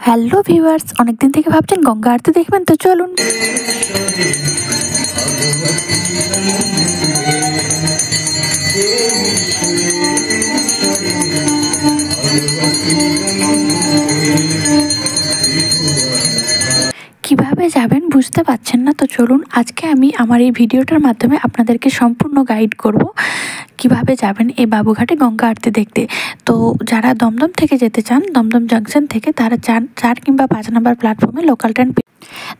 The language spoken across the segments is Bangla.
হ্যালো ভিউয়ার্স, অনেকদিন থেকে ভাবছেন গঙ্গা আরতি দেখবেন, তো চলুন। কিভাবে যাবেন বুঝতে পারছেন না, তো চলুন আজকে আমি আমার এই ভিডিওটার মাধ্যমে আপনাদেরকে সম্পূর্ণ গাইড করব কিভাবে যাবেন এই বাবুঘাটে গঙ্গা আরতি দেখতে। তো যারা দমদম থেকে যেতে চান, দমদম জাংশন থেকে, তারা 4 কিংবা 5 নম্বর প্ল্যাটফর্মে local train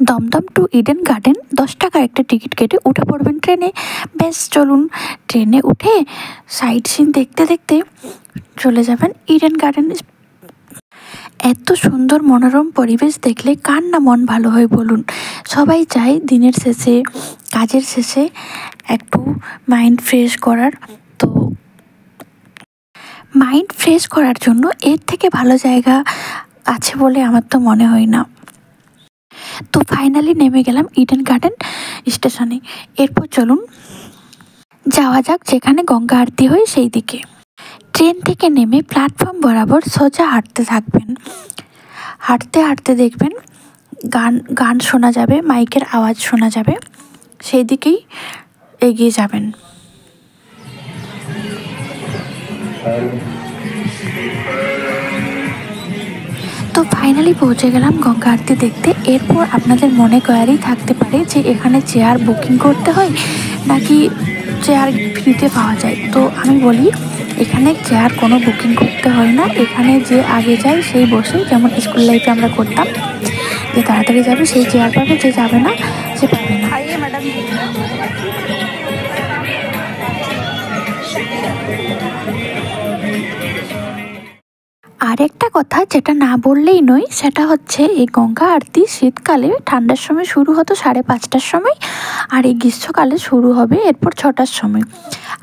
Dum Dum to Eden garden 10 টাকার একটা টিকিট কেটে উঠে পড়বেন ট্রেনে। বেশ, চলুন ট্রেনে উঠে সাইট সিন দেখতে দেখতে চলে যাবেন ইডেন গার্ডেন। এত সুন্দর মনোরম পরিবেশ দেখলে কার না মন ভালো হয় বলুন। সবাই চায় দিনের শেষে, কাজের শেষে একটু মাইন্ড ফ্রেশ করার। তো মাইন্ড ফ্রেশ করার জন্য এর থেকে ভালো জায়গা আছে বলে আমার তো মনে হয় না। তো ফাইনালি নেমে গেলাম ইডেন গার্ডেন স্টেশনে। এরপর চলুন যাওয়া যাক যেখানে গঙ্গা আরতি হয় সেই দিকে। ট্রেন থেকে নেমে প্ল্যাটফর্ম বরাবর সোজা হাঁটতে থাকবেন। হাঁটতে হাঁটতে দেখবেন গান শোনা যাবে, মাইকের আওয়াজ শোনা যাবে, সেই দিকেই এগিয়ে যাবেন। তো ফাইনালি পৌঁছে গেলাম গঙ্গা আরতি দেখতে। এরপর আপনাদের মনে কোয়ারি থাকতে পারে যে এখানে চেয়ার বুকিং করতে হয় নাকি চেয়ার ফ্রিতে পাওয়া যায়। তো আমি বলি, এখানে চেয়ার কোনো বুকিং করতে হয় না। এখানে যে আগে যায় সেই বসে, যেমন স্কুল লাইফে আমরা করতাম, যে তাড়াতাড়ি যাবে সেই চেয়ার পাবে, যে যাবে না সে পাবে না। আরেকটা কথা যেটা না বললেই নয়, সেটা হচ্ছে এই গঙ্গা আরতি শীতকালে ঠান্ডার সময় শুরু হতো 5:30টার সময়, আর এই গ্রীষ্মকালে শুরু হবে এরপর 6টার সময়।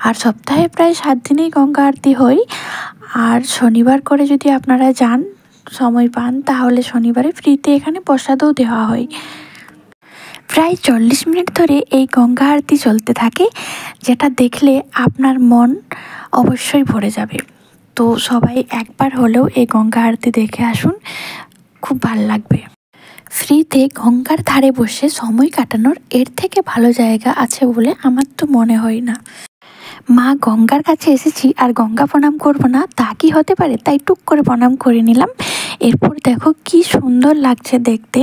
আর সপ্তাহে প্রায় 7 দিনেই গঙ্গা আরতি হয়। আর শনিবার করে যদি আপনারা যান, সময় পান, তাহলে শনিবারে ফ্রিতে এখানে প্রসাদও দেওয়া হয়। প্রায় 40 মিনিট ধরে এই গঙ্গা আরতি চলতে থাকে, যেটা দেখলে আপনার মন অবশ্যই ভরে যাবে। তো সবাই একবার হলেও এই গঙ্গা আরতি দেখে আসুন, খুব ভালো লাগবে। ফ্রিতে গঙ্গার ধারে বসে সময় কাটানোর এর থেকে ভালো জায়গা আছে বলে আমার তো মনে হয় না। মা গঙ্গার কাছে এসেছি আর গঙ্গা প্রণাম করব না, তা কি হতে পারে? তাই টুক করে প্রণাম করে নিলাম। এরপর দেখো কি সুন্দর লাগছে দেখতে।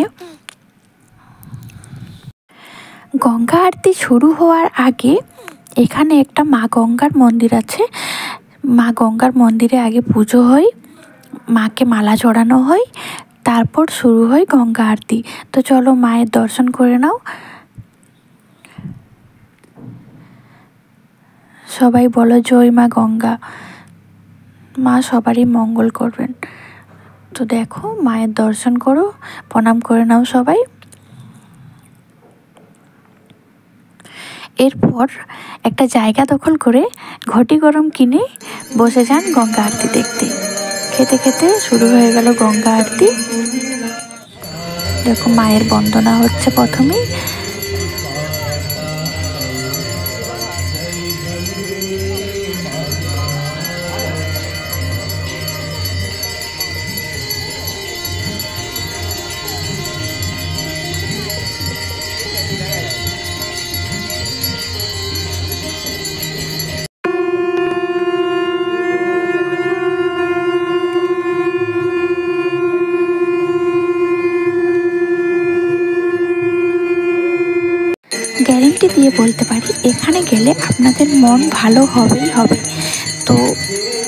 গঙ্গা আরতি শুরু হওয়ার আগে এখানে একটা মা গঙ্গার মন্দির আছে। মা গঙ্গার মন্দিরে আগে পুজো হয়, মাকে মালা চড়ানো হয়, তারপর শুরু হয় গঙ্গা আরতি। তো চলো মায়ের দর্শন করে নাও। সবাই বলো জয় মা গঙ্গা। মা সবারই মঙ্গল করবেন। তো দেখো মায়ের দর্শন করো, প্রণাম করে নাও সবাই। এরপর একটা জায়গা দখল করে ঘটি গরম কিনে বসে যান গঙ্গা আরতি দেখতে। খেতে খেতে শুরু হয়ে গেল গঙ্গা আরতি। দেখো মায়ের বন্দনা হচ্ছে প্রথমেই। গ্যারেন্টি দিয়ে বলতে পারি এখানে গেলে আপনাদের মন ভালো হবেই হবে। তো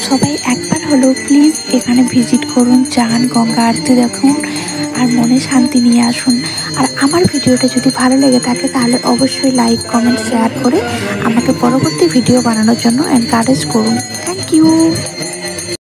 সবাই একবার হলেও প্লিজ এখানে ভিজিট করুন, যান, গঙ্গা আরতি দেখুন আর মনে শান্তি নিয়ে আসুন। আর আমার ভিডিওটা যদি ভালো লেগে থাকে তাহলে অবশ্যই লাইক, কমেন্ট, শেয়ার করে আমাকে পরবর্তী ভিডিও বানানোর জন্য এনকারেজ করুন। Thank you.